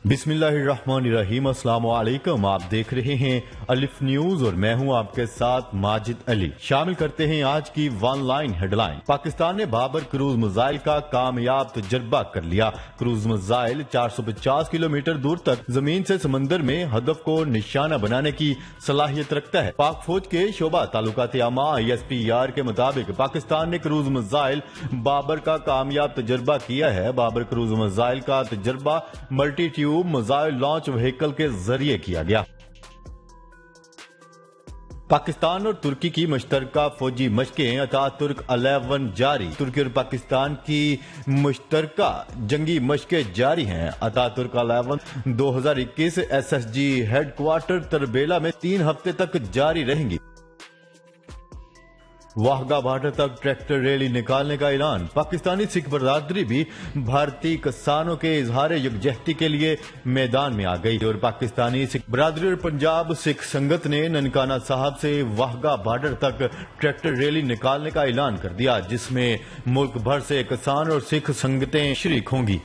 बिस्मिल्लाहिर्रहमानिर्रहीम। अस्सलाम वालेकुम। आप देख रहे हैं अलिफ न्यूज और मैं हूं आपके साथ माजिद अली। शामिल करते हैं आज की वन लाइन हेडलाइन। पाकिस्तान ने बाबर क्रूज मिसाइल का कामयाब तजर्बा कर लिया। क्रूज मिसाइल 450 किलोमीटर दूर तक जमीन से समंदर में हदफ को निशाना बनाने की सलाहियत रखता है। पाक फौज के शोबा ताल्लुकात आमा ISPR के मुताबिक पाकिस्तान ने क्रूज मिसाइल बाबर का कामयाब तजर्बा किया है। बाबर क्रूज मिसाइल का तजर्बा multi tube missile launch vehicle के जरिए किया गया। पाकिस्तान और तुर्की की मुश्तरका फौजी मशकें अतातुर्क 11 जारी। तुर्की और पाकिस्तान की मुश्तरका जंगी मशकें जारी हैं। अतातुर्क 11 2021 SSG हेडक्वार्टर तरबेला में 3 हफ्ते तक जारी रहेंगी। वाहगा बॉर्डर तक ट्रैक्टर रैली निकालने का ऐलान। पाकिस्तानी सिख बरादरी भी भारतीय किसानों के इजहार यकजहती के लिए मैदान में आ गई और पाकिस्तानी सिख बरादरी और पंजाब सिख संगत ने ननकाना साहब से वाहगा बॉर्डर तक ट्रैक्टर रैली निकालने का ऐलान कर दिया, जिसमें मुल्क भर से किसान और सिख संगतें शरीक होंगी।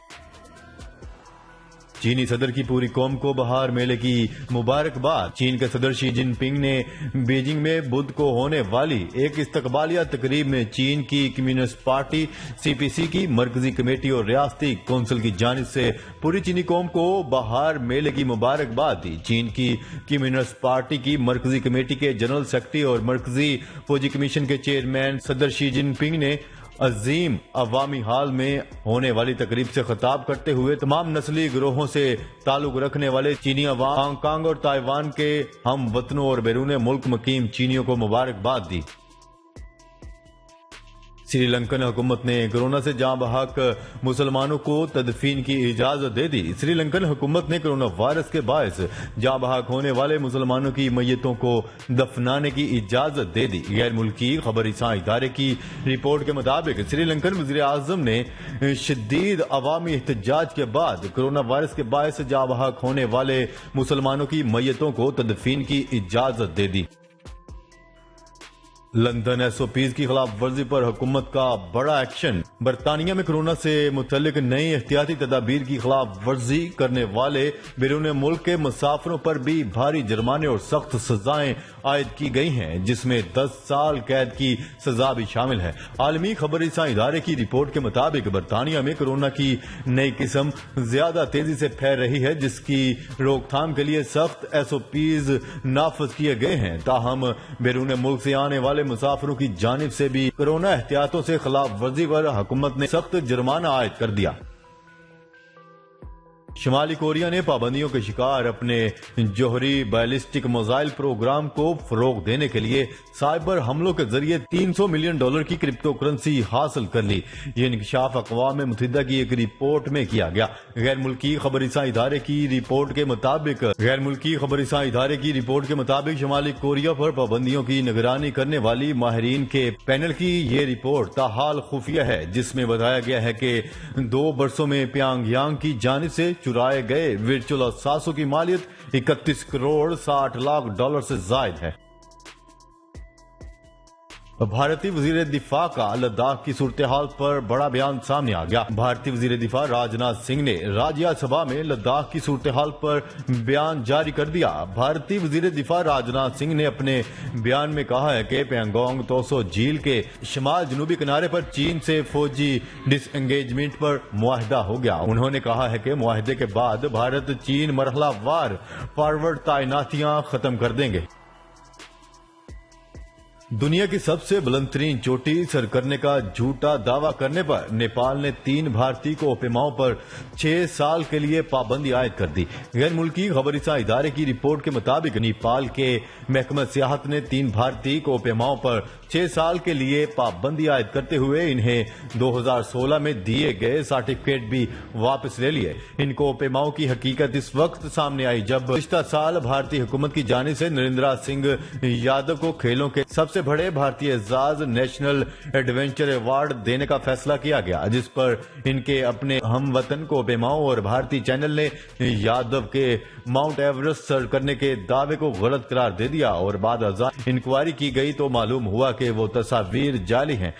चीनी सदर की पूरी कौम को बहार मेले की मुबारकबाद। चीन के सदर शी जिनपिंग ने बीजिंग में बुध को होने वाली एक इस्तकबालिया तकरीब में चीन की कम्युनिस्ट पार्टी CPC की मरकजी कमेटी और रियासती कौंसिल की जानिब से पूरी चीनी कौम को बहार मेले की मुबारकबाद दी। चीन की कम्युनिस्ट पार्टी की मरकजी कमेटी के जनरल सेक्रेटरी और मरकजी फौजी कमीशन के चेयरमैन सदर शी जिनपिंग ने अजीम अवामी हाल में होने वाली तकरीब से खिताब करते हुए तमाम नस्ली गिरोहों से ताल्लुक रखने वाले चीनी अवाम, हांगकांग और ताइवान के हम वतनों और बैरून मुल्क मुकीम चीनियों को मुबारकबाद दी। श्रीलंकन हुकूमत ने कोरोना से जाँ बहक मुसलमानों को तदफीन की इजाजत दे दी। श्रीलंकन हुकूमत ने कोरोना वायरस के बायस जाँ बहक होने वाले मुसलमानों की मैयतों को दफनाने की इजाजत दे दी। गैर मुल्की खबरसां इदारे की रिपोर्ट के मुताबिक श्रीलंकन वज़ीर आज़म ने शदीद अवामी एहतजाज के बाद कोरोना वायरस के बायस जाँ बहक होने वाले मुसलमानों की मैयतों को तदफीन की इजाजत दे दी। लंदन SOPs की खिलाफ वर्जी पर हुकूमत का बड़ा एक्शन। बरतानिया में कोरोना से मुतल्लिक नई एहतियाती तदाबीर की खिलाफ वर्जी करने वाले बैरून मुल्क के मुसाफिरों पर भी भारी जुर्माने और सख्त सजाएं आयद की गई हैं, जिसमें 10 साल कैद की सजा भी शामिल है। आलमी खबरसां इदारे की रिपोर्ट के मुताबिक बरतानिया में कोरोना की नई किस्म ज्यादा तेजी से फैल रही है, जिसकी रोकथाम के लिए सख्त SOPs नाफज किए गए हैं। ताहम बैरून मुल्क से आने वाले मुसाफिरों की जानिब से भी कोरोना एहतियातों से खिलाफ वर्जी पर हुकूमत ने सख्त जुर्माना आयद कर दिया। शुमाली कोरिया ने पाबंदियों के शिकार अपने जोहरी बैलिस्टिक मिसाइल प्रोग्राम को फरोग देने के लिए साइबर हमलों के जरिए $300 मिलियन की क्रिप्टो करेंसी हासिल कर ली। ये इंकशाफ अक़वाम मुत्तहिदा की एक रिपोर्ट में किया गया। गैर मुल्की खबरसां इदारे की रिपोर्ट के मुताबिक शुमाली कोरिया पर पाबंदियों की निगरानी करने वाली माहिरीन के पैनल की ये रिपोर्ट ताहाल खुफिया है, जिसमें बताया गया है कि 2 बरसों में प्यांगयांग की जानिब से चुराए गए वर्चुअल असासों की मालियत $31 करोड़ 60 लाख से जायद है। भारतीय वजीर दिफा का लद्दाख की सूरत हाल पर बड़ा बयान सामने आ गया। भारतीय वजीर दिफा राजनाथ सिंह ने राज्यसभा में लद्दाख की सूरत हाल पर बयान जारी कर दिया। भारतीय वजीर दिफा राजनाथ सिंह ने अपने बयान में कहा है कि पैंगोंग तोसो झील के शमाल जनूबी किनारे पर चीन से फौजी डिसएंगेजमेंट पर मुआहदा हो गया। उन्होंने कहा है कि मुआहदे के बाद भारत चीन मरहला वार फॉरवर्ड तैनातियां खत्म कर देंगे। दुनिया की सबसे बुलंदतरीन चोटी सर करने का झूठा दावा करने पर नेपाल ने 3 भारतीय को ओपेमाओं पर 6 साल के लिए पाबंदी आयद कर दी। गैर मुल्की खबरसां इदारे की रिपोर्ट के मुताबिक नेपाल के महकमा सियाहत ने 3 भारतीय को ओपेमाओं पर 6 साल के लिए पाबंदी आयद करते हुए इन्हें 2016 में दिए गए सर्टिफिकेट भी वापस ले लिए। इनको ओपेमाओं की हकीकत इस वक्त सामने आई जब पिछला साल भारतीय हुकूमत की जानिब से नरेंद्र सिंह यादव को खेलों के सबसे बड़े भारतीय एजाज नेशनल एडवेंचर अवार्ड देने का फैसला किया गया, जिस पर इनके अपने हम वतन को ओपेमाओं और भारतीय चैनल ने यादव के माउंट एवरेस्ट सर करने के दावे को गलत करार दे दिया और बाद इंक्वायरी की गई तो मालूम हुआ कि वो तस्वीर जाली हैं।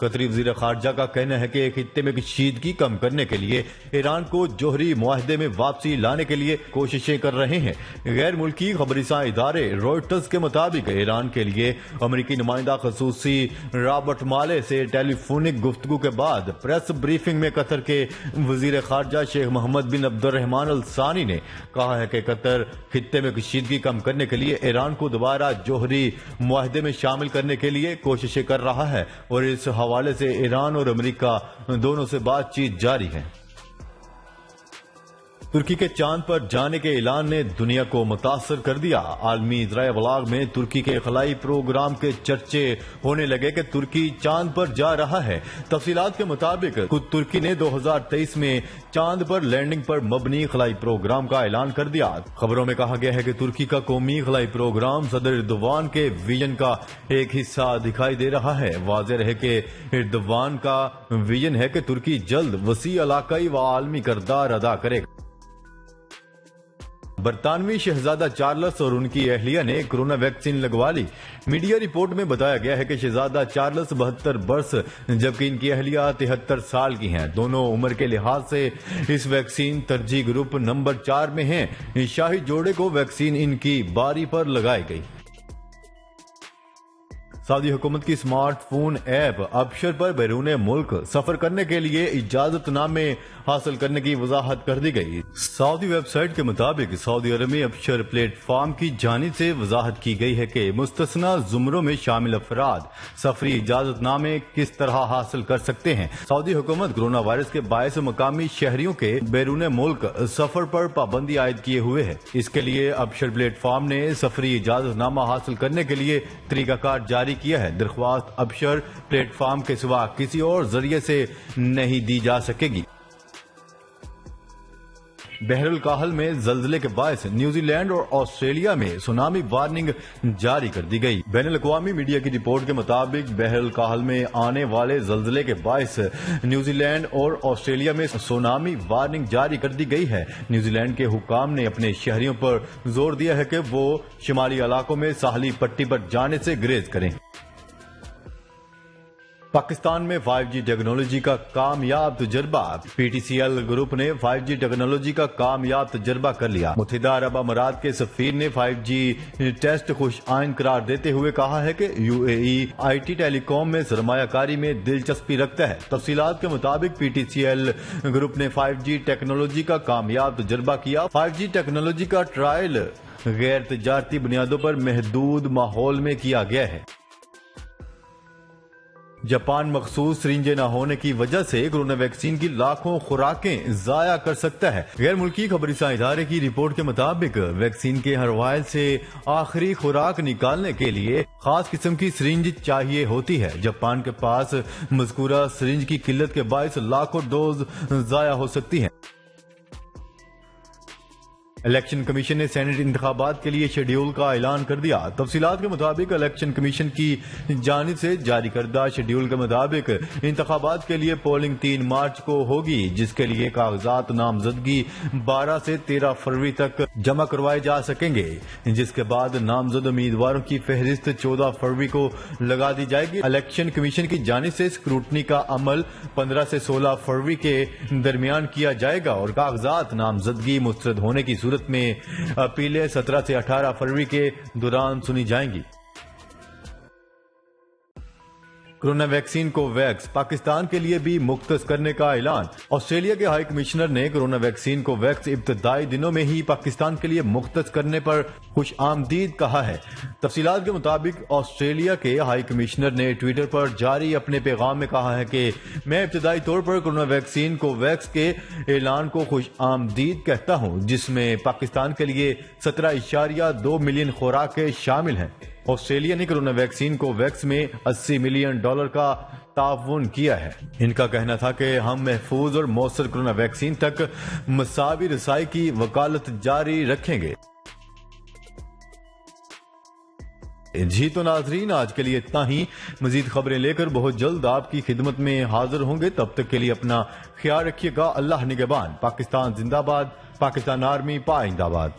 قطری وزیر خارجہ کا کہنا ہے کہ خطے میں کشیدگی کم کرنے کے لیے ایران کو جوہری معاہدے میں واپسی لانے کے لیے کوششیں کر رہے ہیں۔ غیر ملکی خبررساں ادارے روئٹرز کے مطابق ایران کے لیے امریکی نمائندہ خصوصی رابرٹ مالے سے ٹیلی فونک گفتگو کے بعد پریس بریفنگ میں قطر کے وزیر خارجہ شیخ محمد بن عبد الرحمن الثانی نے کہا ہے کہ قطر خطے میں کشیدگی کم کرنے کے لیے ایران کو دوبارہ جوہری معاہدے میں شامل کرنے کے لیے کوششیں کر رہا ہے اور اس حوالے سے ایران اور امریکہ دونوں سے بات چیت جاری ہے۔ ترکی کے چاند پر جانے کے اعلان نے دنیا کو متاثر کر دیا۔ عالمی ذرائع ابلاغ میں ترکی کے خلائی پروگرام کے چرچے ہونے لگے کہ ترکی چاند پر جا رہا ہے۔ تفصیلات کے مطابق خود ترکی نے 2023 میں چاند پر لینڈنگ پر مبنی خلائی پروگرام کا اعلان کر دیا۔ خبروں میں کہا گیا ہے کہ ترکی کا قومی خلائی پروگرام صدر ایردوان کے ویژن کا ایک حصہ دکھائی دے رہا ہے۔ واضح رہے کہ ایردوان کا ویژن ہے کہ ترکی جلد وسیع علاقائی و عالمی کردار ادا کرے گا۔ برطانوی شہزادہ چارلس اور ان کی اہلیہ نے کرونا ویکسین لگوا لی۔ میڈیا رپورٹ میں بتایا گیا ہے کہ شہزادہ چارلس 72 برس جبکہ ان کی اہلیہ 73 سال کی ہیں۔ دونوں عمر کے لحاظ سے اس ویکسین ترجیح گروپ نمبر 4 میں ہیں۔ شاہی جوڑے کو ویکسین ان کی باری پر لگائی گئی۔ سعودی حکومت کی سمارٹ فون ایپ ابشر پر بیرون ملک سفر کرنے کے لیے اجازت نامے حاصل کرنے کی وضاحت کر دی گئی۔ سعودی ویب سائٹ کے مطابق سعودی عربی ابشر پلیٹ فارم کی جانب سے وضاحت کی گئی ہے کہ مستثنی زمروں میں شامل افراد سفری اجازت نامے کس طرح حاصل کر سکتے ہیں۔ سعودی حکومت کرونا وائرس کے باعث مقامی شہریوں کے بیرون ملک سفر پر پابندی عائد کیے ہوئے ہے۔ اس کے لیے ابشر پلیٹ فارم نے سفری اجازت نامہ حاصل کرنے کے لیے طریقہ کار جاری کیا ہے۔ درخواست ابشر پلیٹ فارم کے سوا کسی اور ذریعے سے نہیں دی جا سکے گی۔ بحر الکاہل میں زلزلے کے باعث نیوزی لینڈ اور آسٹریلیا میں سونامی وارننگ جاری کر دی گئی۔ بین الاقوامی میڈیا کی رپورٹ کے مطابق بحر الکاہل میں آنے والے زلزلے کے باعث نیوزی لینڈ اور آسٹریلیا میں سونامی وارننگ جاری کر دی گئی ہے۔ نیوزی لینڈ کے حکام نے اپنے شہریوں پر زور دیا ہے کہ وہ شمالی علاقوں میں ساحلی پٹی پر جانے سے گریز کریں۔ پاکستان میں 5G ٹیکنالوجی کا کامیاب تجربہ۔ P T C L group نے 5G ٹیکنالوجی کا کامیاب تجربہ کر لیا۔ متحدہ عرب امارات کے سفیر نے 5G ٹیسٹ خوش آئند قرار دیتے ہوئے کہا ہے کہ UAE آئی ٹی ٹیلی کام میں سرمایہ کاری میں دلچسپی رکھتا ہے۔ تفصیلات کے مطابق P T C L group نے 5G ٹیکنالوجی کا کامیاب تجربہ کیا۔ 5G ٹیکنالوجی کا ٹرائل غیر تجارتی بنیادوں پر محدود ماحول میں کیا گیا ہے۔ جاپان مخصوص سرنجیں نہ ہونے کی وجہ سے کرونا ویکسین کی لاکھوں خوراکیں ضائع کر سکتا ہے۔ غیر ملکی خبررساں ادارے کی رپورٹ کے مطابق ویکسین کے ہر وائل سے آخری خوراک نکالنے کے لیے خاص قسم کی سرنج چاہیے ہوتی ہے۔ جاپان کے پاس مذکورہ سرنج کی قلت کے باعث لاکھوں ڈوز ضائع ہو سکتی ہیں۔ الیکشن کمیشن نے سینٹ انتخابات کے لیے شیڈیول کا اعلان کر دیا۔ تفصیلات کے مطابق الیکشن کمیشن کی جانب سے جاری کردہ شیڈیول کے مطابق انتخابات کے لیے پولنگ 3 مارچ کو ہوگی، جس کے لیے کاغذات نامزدگی 12 سے 13 فروری تک جمع کروائے جا سکیں گے، جس کے بعد نامزد امیدواروں کی فہرست 14 فروری کو لگا دی جائے گی۔ الیکشن کمیشن کی جانب سے اسکروٹنی کا عمل 15 سے 16 فروری کے درمیان کیا جائے گا اور کاغذات نامزدگی مسترد ہونے کی صورت میں اپیلیں 17 سے 18 فروری کے دوران سنی جائیں گی۔ کرونا ویکسین کو ویکس پاکستان کے لیے بھی مختص کرنے کا اعلان۔ آسٹریلیا کے ہائی کمشنر نے کرونا ویکسین کو ویکس ابتدائی دنوں میں ہی پاکستان کے لیے مختص کرنے پر خوش آمدید کہا ہے۔ تفصیلات کے مطابق آسٹریلیا کے ہائی کمشنر نے ٹویٹر پر جاری اپنے پیغام میں کہا ہے کہ میں ابتدائی طور پر کرونا ویکسین کو ویکس کے اعلان کو خوش آمدید کہتا ہوں، جس میں پاکستان کے لیے 17.2 ملین خوراکیں شامل ہیں۔ آسٹریلیا نے کرونا ویکسین کو ویکس میں $80 ملین کا تعاون کیا ہے۔ ان کا کہنا تھا کہ ہم محفوظ اور مؤثر کرونا ویکسین تک مساوی رسائی کی وکالت جاری رکھیں گے۔ جی تو ناظرین، آج کے لیے اتنا ہی۔ مزید خبریں لے کر بہت جلد آپ کی خدمت میں حاضر ہوں گے۔ تب تک کے لیے اپنا خیال رکھیے گا۔ اللہ نگہبان۔ پاکستان زندہ باد۔ پاکستان آرمی پائندہ باد۔